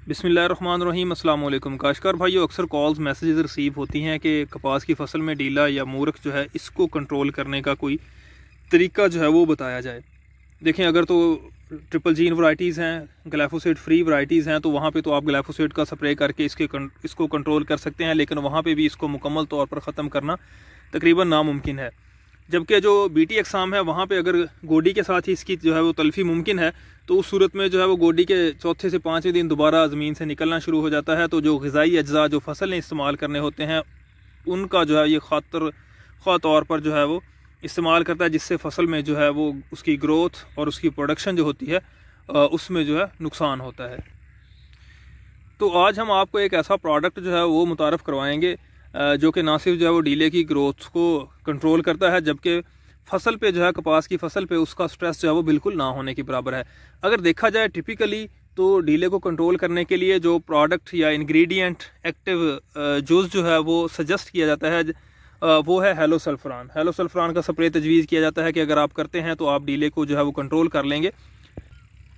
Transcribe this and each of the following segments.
बिस्मिल्लाहिर्रहमानिर्रहीम अस्सलाम वालेकुम। काश्तकार भाइयों, अक्सर कॉल्स मैसेजेस रिसीव होती हैं कि कपास की फसल में डीला या मूर्ख जो है इसको कंट्रोल करने का कोई तरीका जो है वो बताया जाए। देखें, अगर तो ट्रिपल जीन वैरायटीज़ हैं, ग्लाइफोसेट फ्री वैरायटीज़ हैं, तो वहाँ पे तो आप ग्लाइफोसेट का स्प्रे करके इसको कंट्रोल कर सकते हैं, लेकिन वहाँ पे भी इसको मुकम्मल तौर पर ख़त्म करना तकरीबन नामुमकिन है। जबकि जो बीटी एक्साम है वहाँ पे अगर गोडी के साथ ही इसकी जो है वो तल्फी मुमकिन है, तो उस सूरत में जो है वो गोडी के चौथे से पाँचवें दिन दोबारा ज़मीन से निकलना शुरू हो जाता है। तो जो ग़िज़ाई अज्जा जो फसल ने इस्तेमाल करने होते हैं उनका जो है ये ख़ातिर तौर पर जो है वो इस्तेमाल करता है, जिससे फसल में जो है वो उसकी ग्रोथ और उसकी प्रोडक्शन जो होती है उसमें जो है नुकसान होता है। तो आज हम आपको एक ऐसा प्रोडक्ट जो है वो मुतारफ़ करवाएंगे जो कि ना सिर्फ जो है वो डीले की ग्रोथ को कंट्रोल करता है, जबकि फसल पे जो है कपास की फसल पे उसका स्ट्रेस जो है वो बिल्कुल ना होने के बराबर है। अगर देखा जाए टिपिकली तो डीले को कंट्रोल करने के लिए जो प्रोडक्ट या इंग्रेडिएंट एक्टिव जूस जो है वो सजेस्ट किया जाता है वो है हेलोसल्फरान। हेलोसल्फरान का स्प्रे तजवीज़ किया जाता है कि अगर आप करते हैं तो आप डीले को जो है वो कंट्रोल कर लेंगे।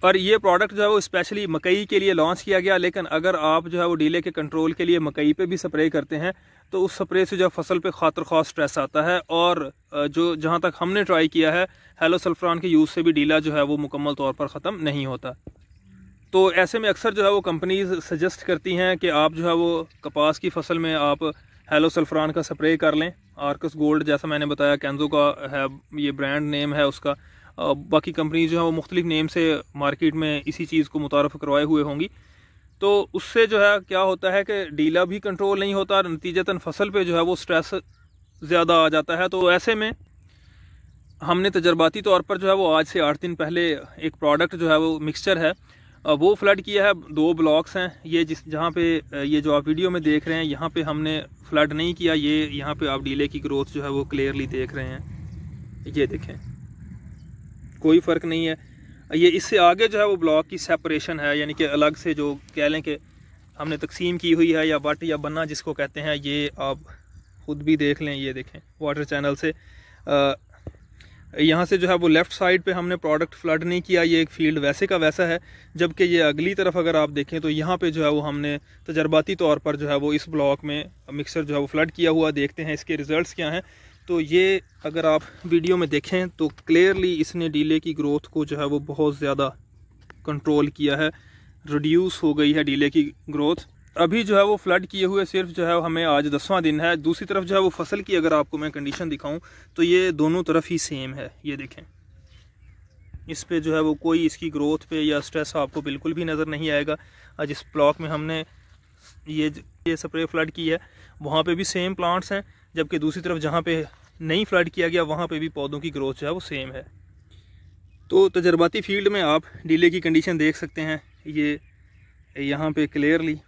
और ये प्रोडक्ट जो है वो स्पेशली मकई के लिए लॉन्च किया गया, लेकिन अगर आप जो है वो डीले के कंट्रोल के लिए मकई पे भी स्प्रे करते हैं तो उस स्प्रे से जो फसल पे खातिर ख़ास स्ट्रेस आता है। और जो जहाँ तक हमने ट्राई किया है, हेलोसल्फरान के यूज़ से भी डीला जो है वो मुकम्मल तौर पर ख़त्म नहीं होता। तो ऐसे में अक्सर जो है वो कंपनीज़ सजेस्ट करती हैं कि आप जो है वो कपास की फसल में आप हेलोसल्फरान का स्प्रे कर लें। आर्कस गोल्ड, जैसा मैंने बताया, कैंजो का है ये ब्रांड नेम है उसका। बाकी कंपनीज जो है वो मुख्तलिफ नेम से मार्केट में इसी चीज़ को मुतारफ़ करवाए हुए होंगी। तो उससे जो है क्या होता है कि डीला भी कंट्रोल नहीं होता, नतीजतन फसल पे जो है वो स्ट्रेस ज़्यादा आ जाता है। तो ऐसे में हमने तजर्बाती तौर पर जो है वो आज से 8 दिन पहले एक प्रोडक्ट जो है वो मिक्सचर है वो फ्लड किया है। 2 ब्लॉक्स हैं ये, जहाँ पे ये जो आप वीडियो में देख रहे हैं यहाँ पे हमने फ्लड नहीं किया। ये यहाँ पे आप डीले की ग्रोथ जो है वो क्लियरली देख रहे हैं, ये देखें, कोई फ़र्क नहीं है। ये इससे आगे जो है वो ब्लॉक की सेपरेशन है, यानी कि अलग से जो कह लें कि हमने तकसीम की हुई है, या बट या बन्ना जिसको कहते हैं, ये आप ख़ुद भी देख लें। ये देखें, वाटर चैनल से यहाँ से जो है वो लेफ़्ट साइड पे हमने प्रोडक्ट फ्लड नहीं किया, ये एक फील्ड वैसे का वैसा है। जबकि ये अगली तरफ अगर आप देखें तो यहाँ पे जो है वो हमने तजर्बाती तौर पर जो है वो इस ब्लॉक में मिक्सर जो है वो फ्लड किया हुआ। देखते हैं इसके रिज़ल्ट्स क्या हैं। तो ये अगर आप वीडियो में देखें तो क्लियरली इसने डीले की ग्रोथ को जो है वो बहुत ज़्यादा कंट्रोल किया है, रिड्यूस हो गई है डीले की ग्रोथ। अभी जो है वो फ्लड किए हुए सिर्फ जो है हमें आज 10वां दिन है। दूसरी तरफ जो है वो फसल की अगर आपको मैं कंडीशन दिखाऊं तो ये दोनों तरफ ही सेम है। ये देखें, इस पे जो है वो कोई इसकी ग्रोथ पे या स्ट्रेस आपको बिल्कुल भी नज़र नहीं आएगा। जिस ब्लॉक में हमने ये स्प्रे फ्लड की है वहाँ पे भी सेम प्लांट्स हैं, जबकि दूसरी तरफ जहाँ पे नहीं फ्लड किया गया वहाँ पे भी पौधों की ग्रोथ जो है वो सेम है। तो तजर्बाती फील्ड में आप डीले की कंडीशन देख सकते हैं, ये यहाँ पे क्लियरली।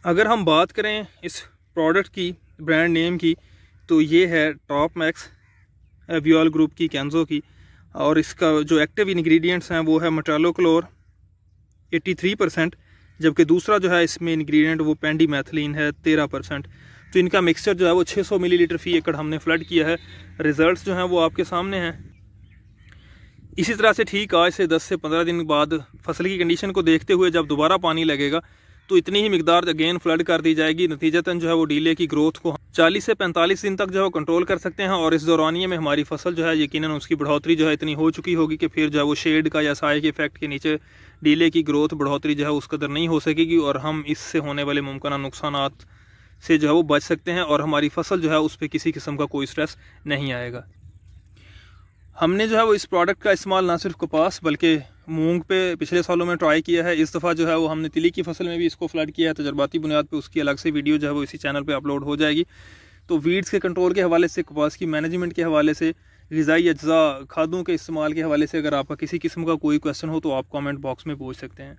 अगर हम बात करें इस प्रोडक्ट की ब्रांड नेम की तो ये है टॉप मैक्स एवियोल ग्रुप की, कैंजो की। और इसका जो एक्टिव इंग्रेडिएंट्स हैं वो है मेटालोक्लोर 83%, जबकि दूसरा जो है इसमें इंग्रेडिएंट वो पेंडीमेथिलीन है 13%। तो इनका मिक्सचर जो है वो 600 मिलीलीटर फी एकड़ हमने फ्लड किया है। रिजल्ट्स जो हैं वो आपके सामने हैं। इसी तरह से ठीक आज से 10 से 15 दिन बाद फसल की कंडीशन को देखते हुए जब दोबारा पानी लगेगा तो इतनी ही मिकदार अगेन फ्लड कर दी जाएगी। नतीजतन जो है वो डीले की ग्रोथ को 40 से 45 दिन तक जो है वो कंट्रोल कर सकते हैं। और इस दौरानिए में हमारी फसल जो है यकीनन उसकी बढ़ोतरी जो है इतनी हो चुकी होगी कि फिर जो है वो शेड का या साए के इफेक्ट के नीचे डीले की ग्रोथ बढ़ोतरी जो है उस कदर नहीं हो सकेगी, और हम इससे होने वाले मुमकिन नुकसानात से जो है वो बच सकते हैं, और हमारी फसल जो है उस पर किसी किस्म का कोई स्ट्रेस नहीं आएगा। हमने जो है वो इस प्रोडक्ट का इस्तेमाल ना सिर्फ कपास बल्कि मूंग पे पिछले सालों में ट्राई किया है। इस दफ़ा जो है वो हमने तिली की फसल में भी इसको फ्लड किया है तजर्बाती बुनियाद पे। उसकी अलग से वीडियो जो है वो इसी चैनल पे अपलोड हो जाएगी। तो वीड्स के कंट्रोल के हवाले से, कपास की मैनेजमेंट के हवाले से, ग़िज़ाई अज्जा खादों के इस्तेमाल के हवाले से अगर आपका किसी किस्म का कोई क्वेश्चन हो तो आप कमेंट बॉक्स में पूछ सकते हैं।